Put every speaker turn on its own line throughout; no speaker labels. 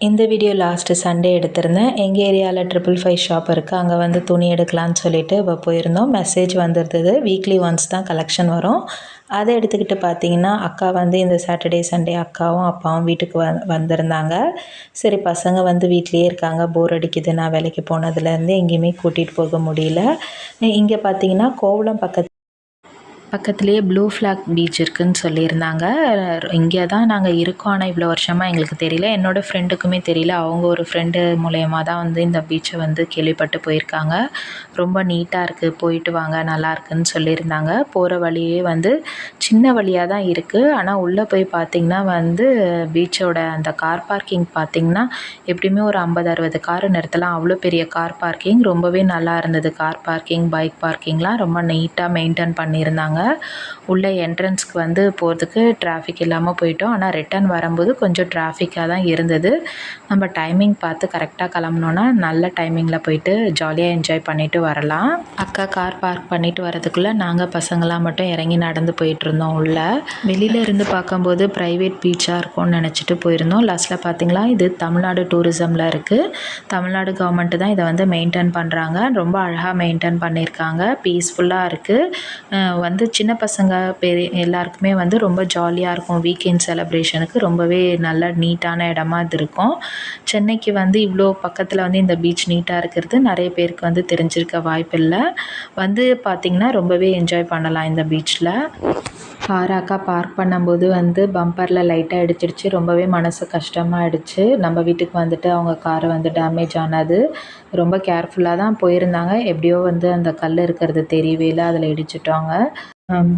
இந்த video last Sunday எடுத்திருந்தேன். எங்கள் ஏரியாவில் 555 ஷாப் இருக்குது. அங்கே வந்து துணி எடுக்கலான்னு சொல்லிட்டு போயிருந்தோம். மெசேஜ் வந்துருந்தது, வீக்லி ஒன்ஸ் தான் கலெக்ஷன் வரும். அதை எடுத்துக்கிட்டு பார்த்தீங்கன்னா, அக்கா வந்து இந்த சாட்டர்டே சண்டே அக்காவும் அப்பாவும் வீட்டுக்கு வந்திருந்தாங்க. சரி, பசங்க வந்து வீட்லேயே இருக்காங்க, போர் அடிக்குது, நான் வேலைக்கு போனதுலேருந்து எங்கேயுமே கூட்டிகிட்டு போக முடியல. இங்கே பார்த்தீங்கன்னா கோவளம் பக்கத்துலேயே ப்ளூ ஃப்ளாக் பீச் இருக்குதுன்னு சொல்லியிருந்தாங்க. இங்கே தான் நாங்கள் இருக்கோம், ஆனால் இவ்வளோ வருஷமாக எங்களுக்கு தெரியல. என்னோடய ஃப்ரெண்டுக்குமே தெரியல. அவங்க ஒரு ஃப்ரெண்டு மூலயமா தான் வந்து இந்த பீச்சை வந்து கேள்விப்பட்டு போயிருக்காங்க. ரொம்ப நீட்டாக இருக்குது, போயிட்டு வாங்க, நல்லா இருக்குதுன்னு சொல்லியிருந்தாங்க. போகிற வழியே வந்து சின்ன வழியாக தான் இருக்குது. ஆனால் உள்ளே போய் பார்த்திங்கன்னா வந்து பீச்சோட அந்த கார் பார்க்கிங் பார்த்திங்கன்னா எப்படியுமே ஒரு 50-60 கார் நிறுத்தலாம். அவ்வளோ பெரிய கார் பார்க்கிங், ரொம்பவே நல்லா இருந்தது. கார் பார்க்கிங், பைக் பார்க்கிங்லாம் ரொம்ப நீட்டாக மெயின்டைன் பண்ணியிருந்தாங்க. உள்ளே என்ட்ரன்ஸ்க்கு வந்து போகிறதுக்கு டிராஃபிக் இல்லாமல் போயிட்டோம். ஆனால் ரிட்டன் வரும்போது கொஞ்சம் டிராஃபிக்காக தான் இருந்தது. நம்ம டைமிங் பார்த்து கரெக்டாக கிளம்புனோன்னா நல்ல டைமிங்கில் போயிட்டு ஜாலியாக என்ஜாய் பண்ணிவிட்டு வரலாம். அக்கா கார் பார்க் பண்ணிவிட்டு வரதுக்குள்ளே நாங்கள் பசங்களாம் மட்டும் இறங்கி நடந்து போயிட்டுருந்தோம். உள்ளே வெளியில் இருந்து பார்க்கும்போது ப்ரைவேட் பீச்சாக இருக்கும்னு நினச்சிட்டு போயிருந்தோம். லாஸ்ட்டில் பார்த்திங்களா, இது தமிழ்நாடு டூரிசமில் இருக்குது. தமிழ்நாடு கவர்மெண்ட்டு தான் இதை வந்து மெயின்டைன் பண்ணுறாங்க. ரொம்ப அழகாக மெயின்டைன் பண்ணியிருக்காங்க. பீஸ்ஃபுல்லாக இருக்குது. வந்து சின்ன பசங்க எல்லாருக்குமே வந்து ரொம்ப ஜாலியாக இருக்கும். வீக்கெண்ட் செலிப்ரேஷனுக்கு ரொம்பவே நல்ல நீட்டான இடமா இது இருக்கும். சென்னைக்கு வந்து இவ்வளோ பக்கத்தில் வந்து இந்த பீச் நீட்டாக இருக்கிறது நிறைய பேருக்கு வந்து தெரிஞ்சிருக்க வாய்ப்பில்லை. வந்து பார்த்திங்கன்னா ரொம்பவே என்ஜாய் பண்ணலாம் இந்த பீச்சில். அக்கா பார்க் பண்ணும்போது வந்து பம்பரில் லைட்டாக இடிச்சிடுச்சு. ரொம்பவே மனசு கஷ்டமாகிடுச்சு. நம்ம வீட்டுக்கு வந்துட்டு அவங்க காரை வந்து டேமேஜ் ஆனது. ரொம்ப கேர்ஃபுல்லாக தான் போயிருந்தாங்க. எப்படியோ வந்து அந்த கல் இருக்கிறது தெரியவே இல்லை, அதில் இடிச்சிட்டாங்க.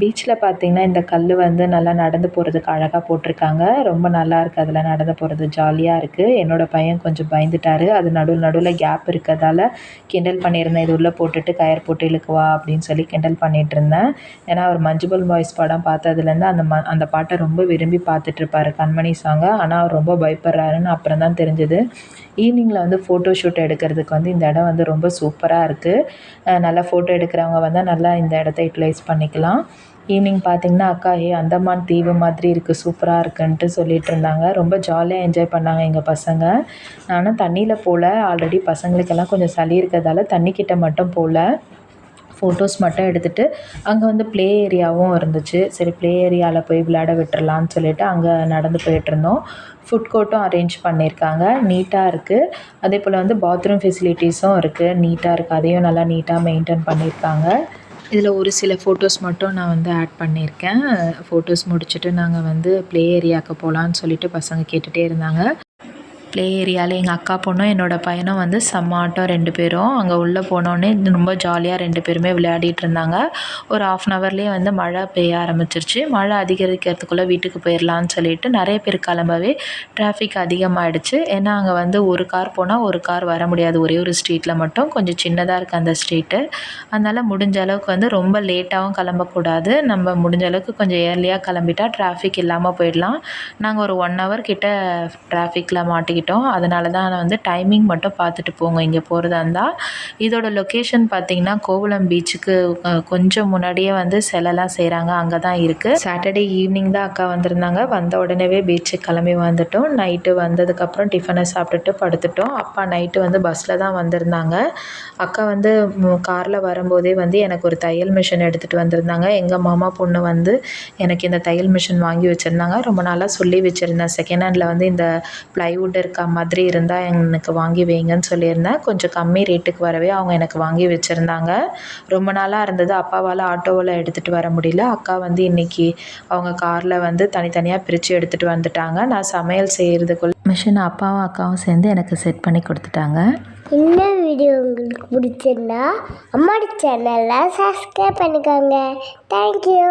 பீச்சில் பார்த்திங்கன்னா இந்த கல் வந்து நல்லா நடந்து போகிறதுக்கு அழகாக போட்டிருக்காங்க. ரொம்ப நல்லா இருக்குது, அதில் நடந்து போகிறது ஜாலியாக இருக்குது. என்னோடய பையன் கொஞ்சம் பயந்துட்டார். அது நடுவில் கேப் இருக்கிறதால கிண்டல் பண்ணியிருந்தேன், இது உள்ளே போட்டுட்டு கயர் போட்டு இழுக்குவா அப்படின்னு சொல்லி கிண்டல் பண்ணிகிட்டு இருந்தேன். ஏன்னா அவர் மஞ்சுபல் பாய்ஸ் படம் பார்த்ததுலேருந்து அந்த பாட்டை ரொம்ப விரும்பி பார்த்துட்ருப்பார், கண்மணி சாங்கை. ஆனால் அவர் ரொம்ப பயப்படுறாருன்னு அப்புறம் தான் தெரிஞ்சது. ஈவினிங்கில் வந்து ஃபோட்டோ ஷூட் எடுக்கிறதுக்கு வந்து இந்த இடம் வந்து ரொம்ப சூப்பராக இருக்குது. நல்லா ஃபோட்டோ எடுக்கிறவங்க வந்தால் நல்லா இந்த இடத்த யூட்டிலைஸ் பண்ணிக்கலாம். ஈவினிங் பார்த்திங்கன்னா அக்கா அந்தமான் தீவு மாதிரி இருக்குது, சூப்பராக இருக்குன்ட்டு சொல்லிகிட்டு இருந்தாங்க. ரொம்ப ஜாலியாக என்ஜாய் பண்ணாங்க எங்கள் பசங்க. நானும் தண்ணியில் போகல. ஆல்ரெடி பசங்களுக்கெல்லாம் கொஞ்சம் சளி இருக்கிறதால தண்ணிக்கிட்ட மட்டும் போகல. ஃபோட்டோஸ் மட்டும் எடுத்துகிட்டு அங்கே வந்து ப்ளே ஏரியாவும் இருந்துச்சு. சரி, ப்ளே ஏரியாவில் போய் விளையாட விட்டுறலான்னு சொல்லிவிட்டு அங்கே நடந்து போயிட்டுருந்தோம். ஃபுட் கோர்ட்டும் அரேஞ்ச் பண்ணியிருக்காங்க, நீட்டாக இருக்குது. அதே போல் வந்து பாத்ரூம் ஃபெசிலிட்டிஸும் இருக்குது, நீட்டாக இருக்குது. அதையும் நல்லா நீட்டாக மெயின்டைன் பண்ணியிருக்காங்க. இதில் ஒரு சில ஃபோட்டோஸ் மட்டும் நான் வந்து ஆட் பண்ணியிருக்கேன். ஃபோட்டோஸ் முடிச்சுட்டு நாங்கள் வந்து ப்ளே ஏரியாவுக்கு போகலான்னு சொல்லிட்டு பசங்க கேட்டுகிட்டே இருந்தாங்க. ப்ளே ஏரியாவில் எங்கள் அக்கா பொண்ணும் என்னோடய பையனும் வந்து செம்ம ஆட்டம் 2 பேரும். அங்கே உள்ளே போனோடனே ரொம்ப ஜாலியாக 2 பேருமே விளையாடிட்டு இருந்தாங்க. ஒரு 1/2 ஹவர்லேயே வந்து மழை பெய்ய ஆரம்பிச்சிருச்சு. மழை அதிகரிக்கிறதுக்குள்ளே வீட்டுக்கு போயிடலான்னு சொல்லிட்டு நிறைய பேர் கிளம்பவே டிராஃபிக் அதிகமாகிடுச்சு. ஏன்னா அங்கே வந்து ஒரு கார் போனால் ஒரு கார் வர முடியாது. ஒரே ஒரு ஸ்ட்ரீட்டில் மட்டும், கொஞ்சம் சின்னதாக இருக்குது அந்த ஸ்ட்ரீட்டு. அதனால் முடிஞ்ச அளவுக்கு வந்து ரொம்ப லேட்டாகவும் கிளம்பக்கூடாது. நம்ம முடிஞ்ச அளவுக்கு கொஞ்சம் ஏர்லியாக கிளம்பிட்டா டிராஃபிக் இல்லாமல் போயிடலாம். நாங்கள் ஒரு 1 ஹவர் கிட்ட டிராஃபிக்கில் மாட்டிக்கிட்டோம். அதனால தான் நான் வந்து டைமிங் மட்டும் பார்த்துட்டு போங்க இங்கே போகிறதா இருந்தால். இதோட லொக்கேஷன் பார்த்திங்கன்னா கோவளம் பீச்சுக்கு கொஞ்சம் முன்னாடியே வந்து சிலைலாம் செய்கிறாங்க, அங்கே தான் இருக்குது. சாட்டர்டே ஈவினிங் தான் அக்கா வந்திருந்தாங்க. வந்த உடனே பீச்சுக்கு கிளம்பி வந்துட்டோம். நைட்டு வந்ததுக்கப்புறம் டிஃபனை சாப்பிட்டுட்டு படுத்துட்டோம். அப்பா நைட்டு வந்து பஸ்ஸில் தான் வந்திருந்தாங்க. அக்கா வந்து காரில் வரும்போதே வந்து எனக்கு ஒரு தையல் மிஷின் எடுத்துகிட்டு வந்திருந்தாங்க. எங்கள் மாமா பொண்ணு வந்து எனக்கு இந்த தையல் மிஷின் வாங்கி வச்சுருந்தாங்க. ரொம்ப நாளாக சொல்லி வச்சுருந்தேன், செகண்ட் ஹேண்டில் வந்து இந்த ப்ளைவுட் இருக்க மாதிரி இருந்தால் எனக்கு வாங்கி வைங்கன்னு சொல்லியிருந்தேன். கொஞ்சம் கம்மி ரேட்டுக்கு வரவே அவங்க எனக்கு வாங்கி வச்சுருந்தாங்க. ரொம்ப நாளாக இருந்தது, அப்பாவால் ஆட்டோவில் எடுத்துகிட்டு வர முடியல. அக்கா வந்து இன்றைக்கி அவங்க காரில் வந்து தனித்தனியாக பிரித்து எடுத்துகிட்டு வந்துட்டாங்க. நான் சமையல் செய்கிறதுக்குள்ள மிஷின் அப்பாவும் அக்காவும் சேர்ந்து எனக்கு செட் பண்ணி கொடுத்துட்டாங்க.
இந்த வீடியோ உங்களுக்கு பிடிச்சிருந்தா அம்மாடி சேனலை சப்ஸ்கிரைப் பண்ணிக்கோங்க. தேங்க்யூ.